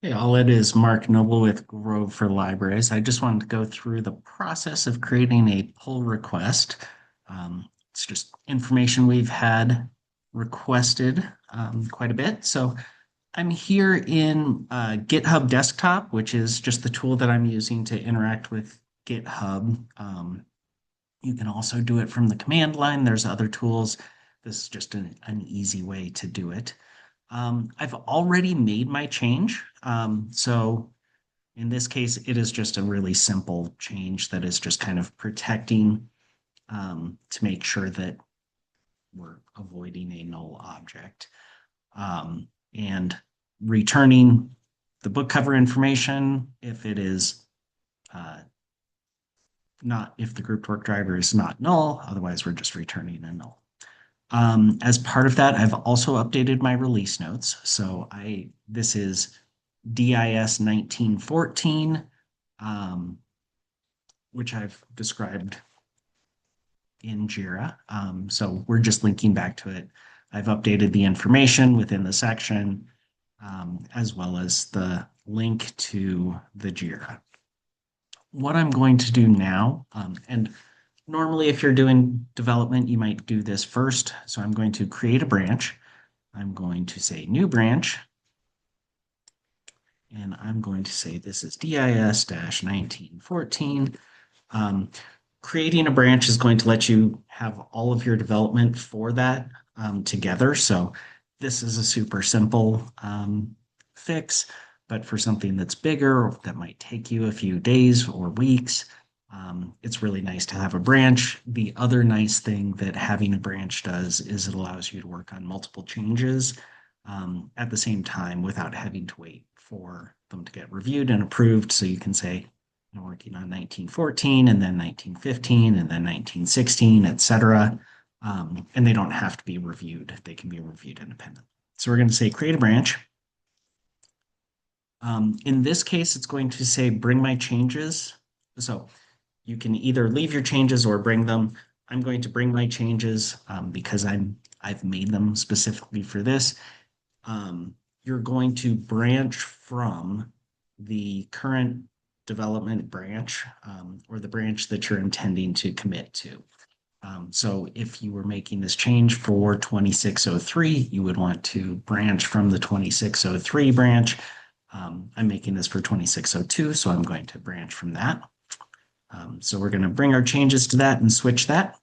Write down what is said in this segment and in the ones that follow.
Hey, all it is Mark Noble with Grove for Libraries. I just wanted to go through the process of creating a pull request. It's just information we've had requested quite a bit. So I'm here in GitHub Desktop, which is just the tool that I'm using to interact with GitHub. You can also do it from the command line. There's other tools. This is just an easy way to do it. I've already made my change. So in this case, it is just a really simple change that is just kind of protecting to make sure that we're avoiding a null object and returning the book cover information if it is uh, not, if the grouped work driver is not null, otherwise we're just returning a null. As part of that, I've also updated my release notes. So this is DIS 1914, which I've described in Jira. So we're just linking back to it. I've updated the information within the section, as well as the link to the Jira. What I'm going to do now, and normally if you're doing development, you might do this first. So I'm going to create a branch. I'm going to say new branch, and I'm going to say this is DIS-1914. Creating a branch is going to let you have all of your development for that together. So this is a super simple fix, but for something that's bigger, that might take you a few days or weeks, it's really nice to have a branch. The other nice thing that having a branch does is it allows you to work on multiple changes at the same time without having to wait for them to get reviewed and approved. So you can say, I'm working on 1914 and then 1915 and then 1916, et cetera. And they don't have to be reviewed. They can be reviewed independently. So we're going to say create a branch. In this case, it's going to say bring my changes. So you can either leave your changes or bring them. I'm going to bring my changes because I've made them specifically for this. You're going to branch from the current development branch or the branch that you're intending to commit to. So if you were making this change for 2603, you would want to branch from the 2603 branch. I'm making this for 2602, so I'm going to branch from that. So we're going to bring our changes to that and switch that.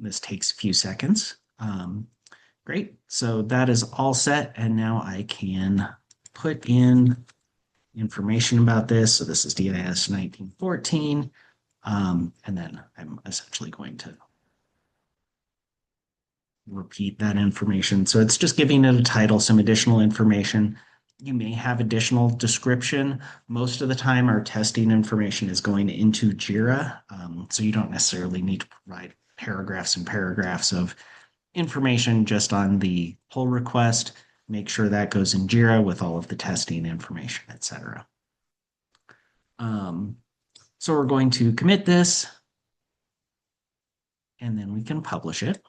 This takes a few seconds. Great. So that is all set. And now I can put in information about this. So this is DIS 1914. And then I'm essentially going to repeat that information. So it's just giving it a title, some additional information. You may have additional description. Most of the time, our testing information is going into Jira. So you don't necessarily need to provide paragraphs and paragraphs of information just on the pull request. Make sure that goes in Jira with all of the testing information, et cetera. So we're going to commit this, and then we can publish it.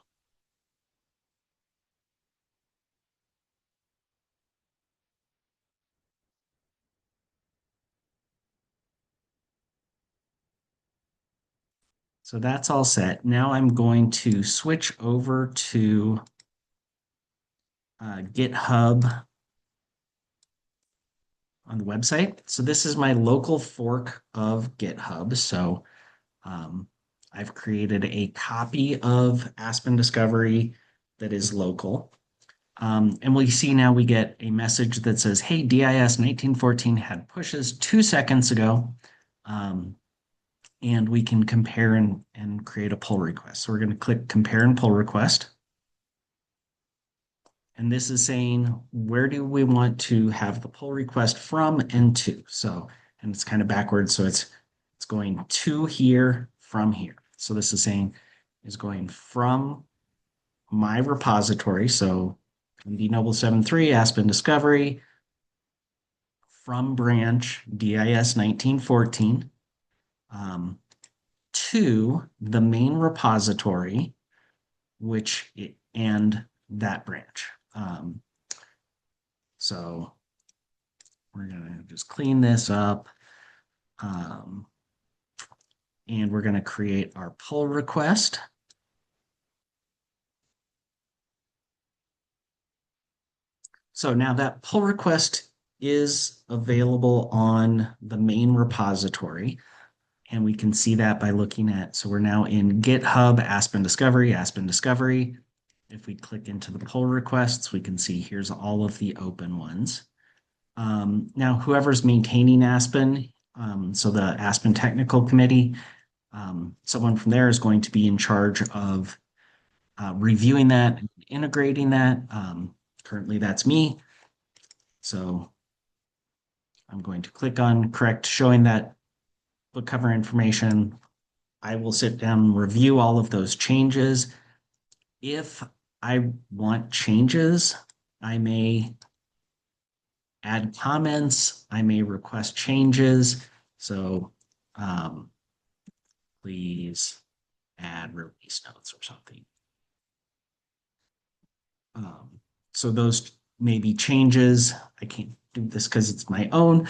So that's all set. Now I'm going to switch over to GitHub on the website. So this is my local fork of GitHub. So I've created a copy of Aspen Discovery that is local. And we see now we get a message that says, hey, DIS 1914 had pushes 2 seconds ago. And we can compare and create a pull request. So we're going to click compare and pull request. And this is saying, where do we want to have the pull request from and to? So, and it's kind of backwards. So it's going to here from here. So this is saying is going from my repository. So MD Noble 73, Aspen Discovery, from branch DIS 1914 to the main repository, and that branch. So we're going to just clean this up. Um, and we're going to create our pull request. So now that pull request is available on the main repository. And we can see that by looking at, so we're now in GitHub, Aspen Discovery, Aspen Discovery. If we click into the pull requests, we can see here's all of the open ones. Now, whoever's maintaining Aspen, so the Aspen Technical Committee, someone from there is going to be in charge of reviewing that, integrating that. Currently, that's me. So I'm going to click on correct, showing that book cover information. I will sit down and review all of those changes. If I want changes, I may add comments, I may request changes. So please add release notes or something. So those may be changes. I can't do this because it's my own.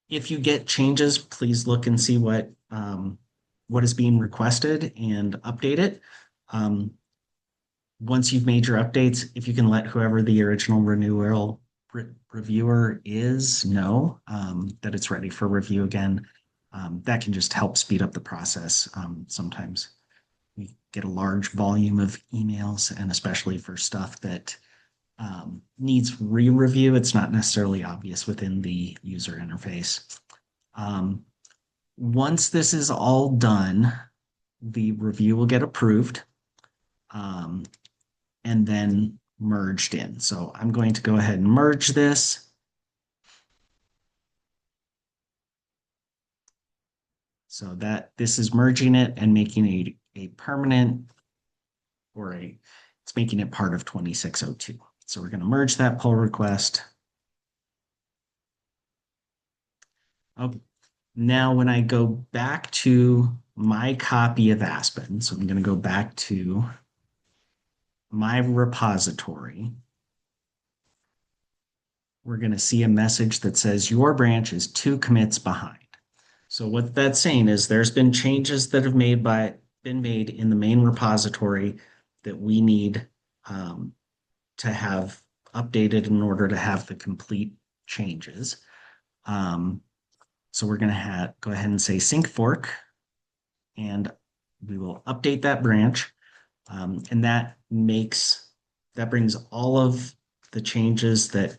If you get changes, please look and see what is being requested and update it. Once you've made your updates, if you can let whoever the original renewal reviewer is know that it's ready for review again, that can just help speed up the process. Sometimes we get a large volume of emails, and especially for stuff that needs re-review, it's not necessarily obvious within the user interface. Once this is all done, the review will get approved and then merged in. So I'm going to go ahead and merge this. So that this is merging it and making a permanent, or it's making it part of 2602. So we're going to merge that pull request. Okay. Now, when I go back to my copy of Aspen, so I'm going to go back to my repository, we're going to see a message that says your branch is 2 commits behind. So what that's saying is there's been changes that have been made in the main repository that we need to have updated in order to have the complete changes. So we're going to go ahead and say sync fork, and we will update that branch. And that brings all of the changes that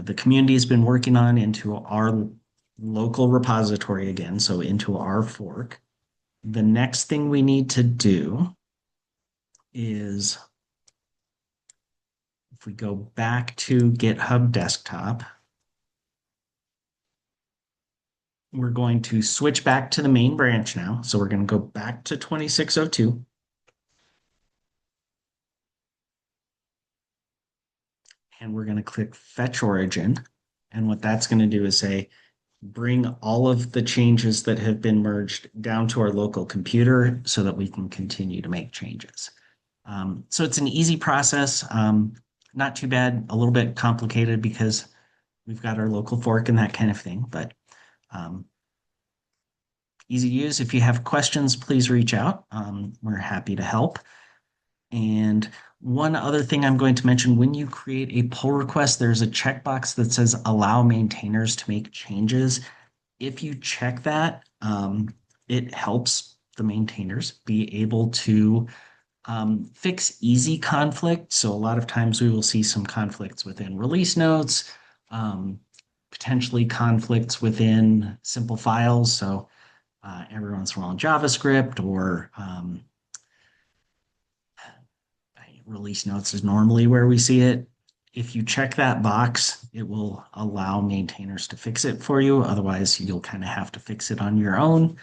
the community has been working on into our local repository again, so into our fork. The next thing we need to do is, if we go back to GitHub Desktop, we're going to switch back to the main branch now. So we're going to go back to 2602. And we're going to click Fetch Origin. And what that's going to do is say, bring all of the changes that have been merged down to our local computer so that we can continue to make changes. So it's an easy process, not too bad, a little bit complicated because we've got our local fork and that kind of thing, but easy to use. If you have questions, please reach out. We're happy to help. And one other thing I'm going to mention, when you create a pull request, there's a checkbox that says allow maintainers to make changes. If you check that, it helps the maintainers be able to fix easy conflict. So a lot of times we will see some conflicts within release notes, potentially conflicts within simple files. So every once in a while in JavaScript or release notes is normally where we see it. If you check that box, it will allow maintainers to fix it for you. Otherwise, you'll kind of have to fix it on your own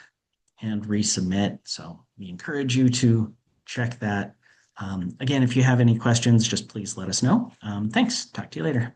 and resubmit. So we encourage you to check that. Again, if you have any questions, just please let us know. Thanks. Talk to you later.